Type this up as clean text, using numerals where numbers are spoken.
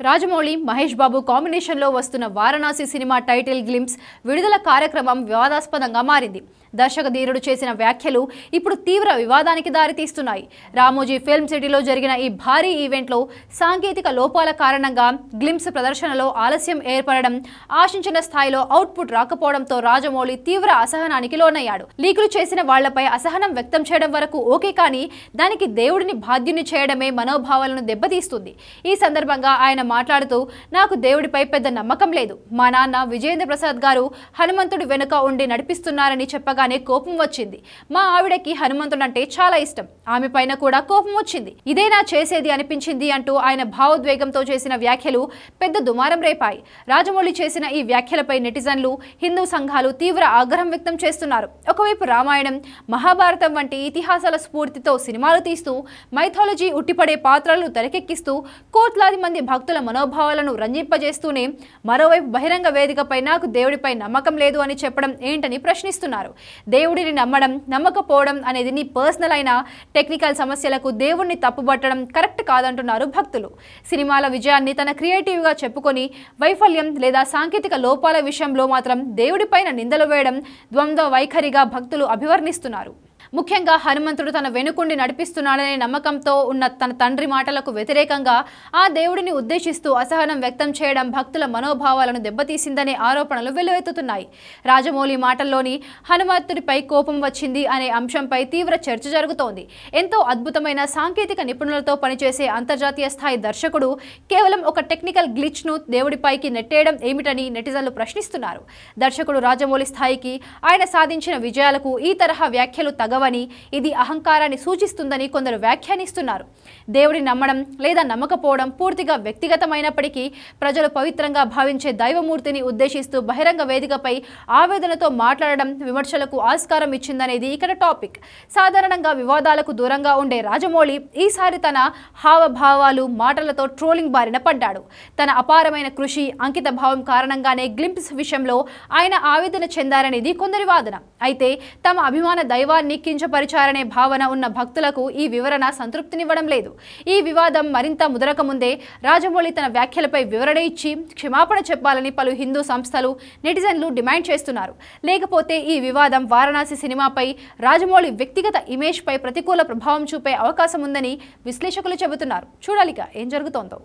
రాజమౌళి, మహేష్ బాబు కాంబినేషన్లో వస్తున్న Varanasi cinema title glimpse విడుదల కార్యక్రమం వివాదాస్పదంగా మారింది. దర్శక ధీరుడు చేసిన వ్యాఖ్యలు ఇప్పుడు తీవ్ర వివాదానికి దారితీస్తున్నాయి. రామోజీ ఫిల్మ్ సిటీలో జరిగిన ఈ భారీ ఈవెంట్లో సాంకేతిక లోపాల కారణంగా గ్లింప్స్ ప్రదర్శనలో ఆలస్యం ఏర్పడడం, ఆశించిన స్థాయిలో అవుట్పుట్ రాకపోవడంతో రాజమౌళి తీవ్ర అసహనానికి లోనయ్యాడు. లీకులు చేసిన వాళ్లపై అసహనం వ్యక్తం చేయడం వరకు ఓకే, కానీ దానికి దేవుడిని బాధ్యుని చేయడమే మనోభావాలను దెబ్బతీస్తుంది. ఈ సందర్భంగా ఆయన మాట్లాడుతూ, నాకు దేవుడిపై పెద్ద నమ్మకం లేదు. మా నాన్న విజేంద్ర ప్రసాద్ గారు హనుమంతుడి వెనుక ఉండి నడిపిస్తున్నారని చెప్పగానే కోపం వచ్చింది. మా ఆవిడకి హనుమంతుడంటే చాలా ఇష్టం. ఆమె పైన కూడా కోపం వచ్చింది. ఇదేనా చేసేది అనిపించింది అంటూ ఆయన భావోద్వేగంతో చేసిన వ్యాఖ్యలు పెద్ద దుమారం రేపాయి. రాజమౌళి చేసిన ఈ వ్యాఖ్యలపై నెటిజన్లు, హిందూ సంఘాలు తీవ్ర ఆగ్రహం వ్యక్తం చేస్తున్నారు. ఒకవైపు రామాయణం, మహాభారతం వంటి ఇతిహాసాల స్ఫూర్తితో సినిమాలు తీస్తూ మైథాలజీ ఉట్టిపడే పాత్రలను తెరకెక్కిస్తూ కోట్లాది మంది భక్తుల మనోభావాలను రంజింపజేస్తూనే మరోవైపు బహిరంగ వేదికపై నాకు దేవుడిపై నమ్మకం లేదు అని చెప్పడం ఏంటని ప్రశ్నిస్తున్నారు. దేవుడిని నమ్మడం, నమ్మకపోవడం అనేది నీ పర్సనల్ అయిన టెక్నికల్ సమస్యలకు దేవుణ్ణి తప్పుబట్టడం కరెక్ట్ కాదంటున్నారు భక్తులు. సినిమాల విజయాన్ని తన క్రియేటివ్గా చెప్పుకొని వైఫల్యం లేదా సాంకేతిక లోపాల విషయంలో మాత్రం దేవుడిపైన నిందలు వేయడం ద్వంద్వ వైఖరిగా భక్తులు అభివర్ణిస్తున్నారు. ముఖ్యంగా హనుమంతుడు తన వెనుకుండి నడిపిస్తున్నాడనే నమ్మకంతో ఉన్న తన తండ్రి మాటలకు వ్యతిరేకంగా ఆ దేవుడిని ఉద్దేశిస్తూ అసహనం వ్యక్తం చేయడం భక్తుల మనోభావాలను దెబ్బతీసిందనే ఆరోపణలు వెల్లువెత్తుతున్నాయి. రాజమౌళి మాటల్లోని హనుమంతుడిపై కోపం వచ్చింది అనే అంశంపై తీవ్ర చర్చ జరుగుతోంది. ఎంతో అద్భుతమైన సాంకేతిక నిపుణులతో పనిచేసే అంతర్జాతీయ స్థాయి దర్శకుడు కేవలం ఒక టెక్నికల్ గ్లిచ్ను దేవుడిపైకి నెట్టేయడం ఏమిటని నెటిజన్లు ప్రశ్నిస్తున్నారు. దర్శకుడు రాజమౌళి స్థాయికి, ఆయన సాధించిన విజయాలకు ఈ తరహా వ్యాఖ్యలు తగవని, ఇది అహంకారాన్ని సూచిస్తుందని కొందరు వ్యాఖ్యానిస్తున్నారు. దేవుడిని నమ్మడం లేదా నమ్మకపోవడం పూర్తిగా వ్యక్తిగతమైనప్పటికీ ప్రజలు పవిత్రంగా భావించే దైవమూర్తిని ఉద్దేశిస్తూ బహిరంగ వేదికపై ఆవేదనతో మాట్లాడడం విమర్శలకు ఆస్కారం ఇచ్చిందనేది ఇక్కడ టాపిక్. సాధారణంగా వివాదాలకు దూరంగా ఉండే రాజమౌళి ఈసారి తన హావభావాలు, మాటలతో ట్రోలింగ్ బారిన పడ్డాడు. తన అపారమైన కృషి, అంకిత భావం కారణంగానే గ్లింప్స్ విషయంలో ఆయన ఆవేదన చెందారనేది కొందరి వాదన. అయితే తమ అభిమాన దైవాన్ని కించపరిచారనే భావన ఉన్న భక్తులకు ఈ వివరణ సంతృప్తినివ్వడం లేదు. ఈ వివాదం మరింత ముదరకముందే రాజమౌళి తన వ్యాఖ్యలపై వివరణ ఇచ్చి క్షమాపణ చెప్పాలని పలు హిందూ సంస్థలు, నెటిజన్లు డిమాండ్ చేస్తున్నారు. లేకపోతే ఈ వివాదం వారణాసి సినిమాపై, రాజమౌళి వ్యక్తిగత ఇమేజ్పై ప్రతికూల ప్రభావం చూపే అవకాశం ఉందని విశ్లేషకులు చెబుతున్నారు. చూడాలిక ఏం జరుగుతోందో.